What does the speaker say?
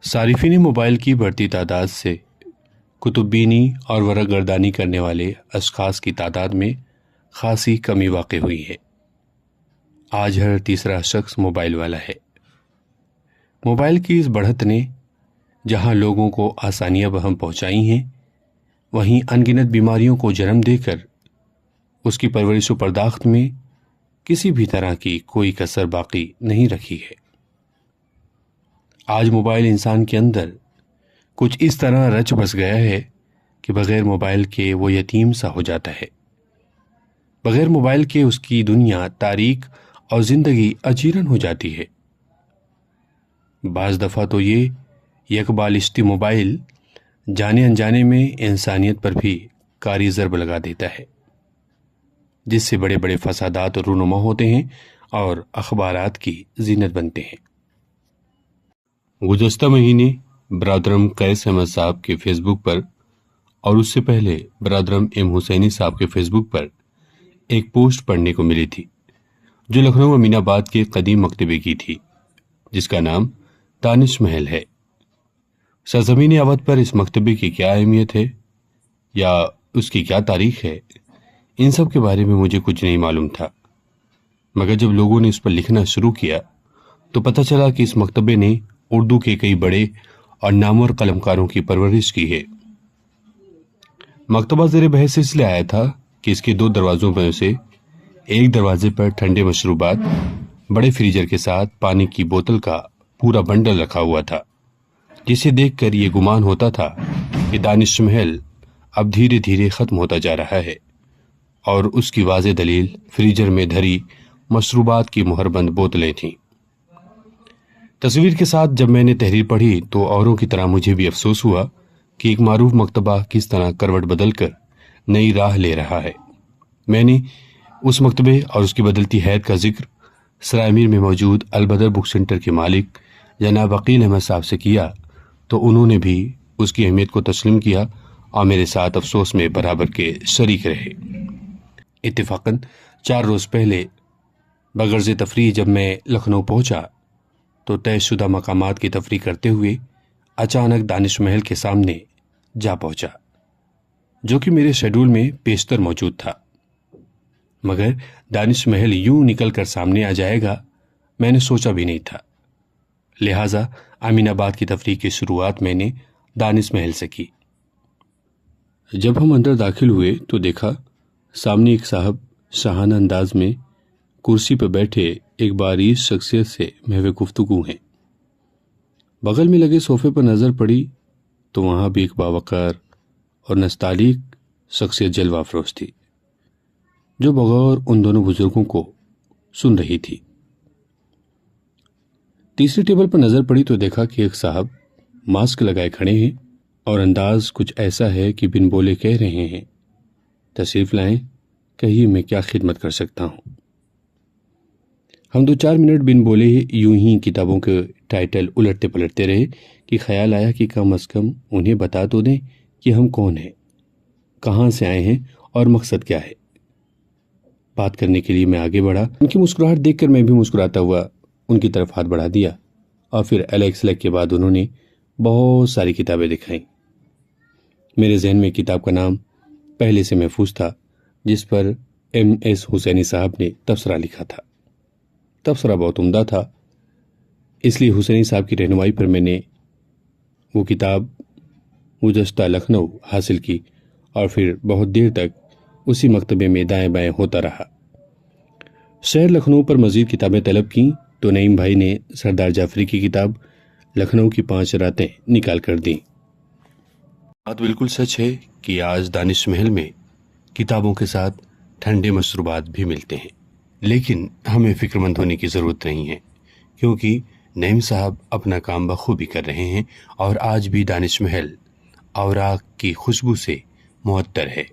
صارفین موبائل کی بڑھتی تعداد سے کتب بینی اور ورق گردانی کرنے والے اشخاص کی تعداد میں خاصی کمی واقع ہوئی ہے۔ آج ہر تیسرا شخص موبائل والا ہے۔ موبائل کی اس بڑھت نے جہاں لوگوں کو آسانیاں بہم پہنچائی ہیں، وہیں ان گنت بیماریوں کو جنم دے کر اس کی پرورش و پرداخت میں کسی بھی طرح کی کوئی کسر باقی نہیں رکھی ہے۔ آج موبائل انسان کے اندر کچھ اس طرح رچ بس گیا ہے کہ بغیر موبائل کے وہ یتیم سا ہو جاتا ہے۔ بغیر موبائل کے اس کی دنیا تاریک اور زندگی اجیرن ہو جاتی ہے۔ بعض دفعہ تو یہ یکبالشتی موبائل جانے انجانے میں انسانیت پر بھی کاری ضرب لگا دیتا ہے، جس سے بڑے بڑے فسادات رونما ہوتے ہیں اور اخبارات کی زینت بنتے ہیں۔ گزشتہ مہینے برادرم قیس احمد صاحب کے فیس بک پر اور اس سے پہلے برادرم ایم حسینی صاحب کے فیس بک پر ایک پوسٹ پڑھنے کو ملی تھی جو لکھنؤ امین آباد کے قدیم مکتبے کی تھی، جس کا نام دانش محل ہے۔ سرزمین اودھ پر اس مکتبے کی کیا اہمیت ہے یا اس کی کیا تاریخ ہے، ان سب کے بارے میں مجھے کچھ نہیں معلوم تھا، مگر جب لوگوں نے اس پر لکھنا شروع کیا تو پتہ چلا کہ اس مکتبے نے اردو کے کئی بڑے اور نامور قلمکاروں کی پرورش کی ہے۔ مکتبہ زیر بحث اس لیے آیا تھا کہ اس کے 2 دروازوں میں سے ایک دروازے پر ٹھنڈے مشروبات بڑے فریزر کے ساتھ پانی کی بوتل کا پورا بنڈل رکھا ہوا تھا، جسے دیکھ کر یہ گمان ہوتا تھا کہ دانش محل اب دھیرے دھیرے ختم ہوتا جا رہا ہے، اور اس کی واضح دلیل فریزر میں دھری مشروبات کی مہربند بوتلیں تھیں۔ تصویر کے ساتھ جب میں نے تحریر پڑھی تو اوروں کی طرح مجھے بھی افسوس ہوا کہ ایک معروف مکتبہ کس طرح کروٹ بدل کر نئی راہ لے رہا ہے۔ میں نے اس مکتبے اور اس کی بدلتی حیت کا ذکر سرائے میر میں موجود البدر بک سینٹر کے مالک جناب عقیل احمد صاحب سے کیا تو انہوں نے بھی اس کی اہمیت کو تسلیم کیا اور میرے ساتھ افسوس میں برابر کے شریک رہے۔ اتفاقاً 4 روز پہلے بغرض تفریح جب میں لکھنؤ پہنچا تو طے شدہ مقامات کی تفریح کرتے ہوئے اچانک دانش محل کے سامنے جا پہنچا، جو کہ میرے شیڈول میں پیشتر موجود تھا، مگر دانش محل یوں نکل کر سامنے آ جائے گا میں نے سوچا بھی نہیں تھا۔ لہٰذا امین آباد کی تفریح کی شروعات میں نے دانش محل سے کی۔ جب ہم اندر داخل ہوئے تو دیکھا سامنے ایک صاحب شاہانہ انداز میں کرسی پہ بیٹھے ایک باریک شخصیت سے محو گفتگو ہیں۔ بغل میں لگے صوفے پر نظر پڑی تو وہاں بھی ایک باوقار اور نستعلیق شخصیت جلوہ افروز تھی، جو بغور ان دونوں بزرگوں کو سن رہی تھی۔ تیسری ٹیبل پر نظر پڑی تو دیکھا کہ ایک صاحب ماسک لگائے کھڑے ہیں اور انداز کچھ ایسا ہے کہ بن بولے کہہ رہے ہیں، تشریف لائیں، کہیے میں کیا خدمت کر سکتا ہوں۔ ہم 2-4 منٹ بن بولے یوں ہی کتابوں کے ٹائٹل الٹتے پلٹتے رہے کہ خیال آیا کہ کم از کم انہیں بتا تو دیں کہ ہم کون ہیں، کہاں سے آئے ہیں اور مقصد کیا ہے۔ بات کرنے کے لیے میں آگے بڑھا۔ ان کی مسکراہٹ دیکھ کر میں بھی مسکراتا ہوا ان کی طرف ہاتھ بڑھا دیا اور پھر الیکس لیک کے بعد انہوں نے بہت ساری کتابیں دکھائیں۔ میرے ذہن میں کتاب کا نام پہلے سے محفوظ تھا، جس پر MS حسینی صاحب نے تبصرہ لکھا تھا۔ تبصرہ بہت عمدہ تھا، اس لیے حسینی صاحب کی رہنمائی پر میں نے وہ کتاب گزشتہ لکھنؤ حاصل کی اور پھر بہت دیر تک اسی مکتبے میں دائیں بائیں ہوتا رہا۔ شہر لکھنؤ پر مزید کتابیں طلب کیں تو نعیم بھائی نے سردار جعفری کی کتاب لکھنؤ کی 5 راتیں نکال کر دیں۔ بات بالکل سچ ہے کہ آج دانش محل میں کتابوں کے ساتھ ٹھنڈے مشروبات بھی ملتے ہیں، لیکن ہمیں فکر مند ہونے کی ضرورت نہیں ہے، کیونکہ نعیم صاحب اپنا کام بخوبی کر رہے ہیں اور آج بھی دانش محل اوراق کی خوشبو سے معطر ہے۔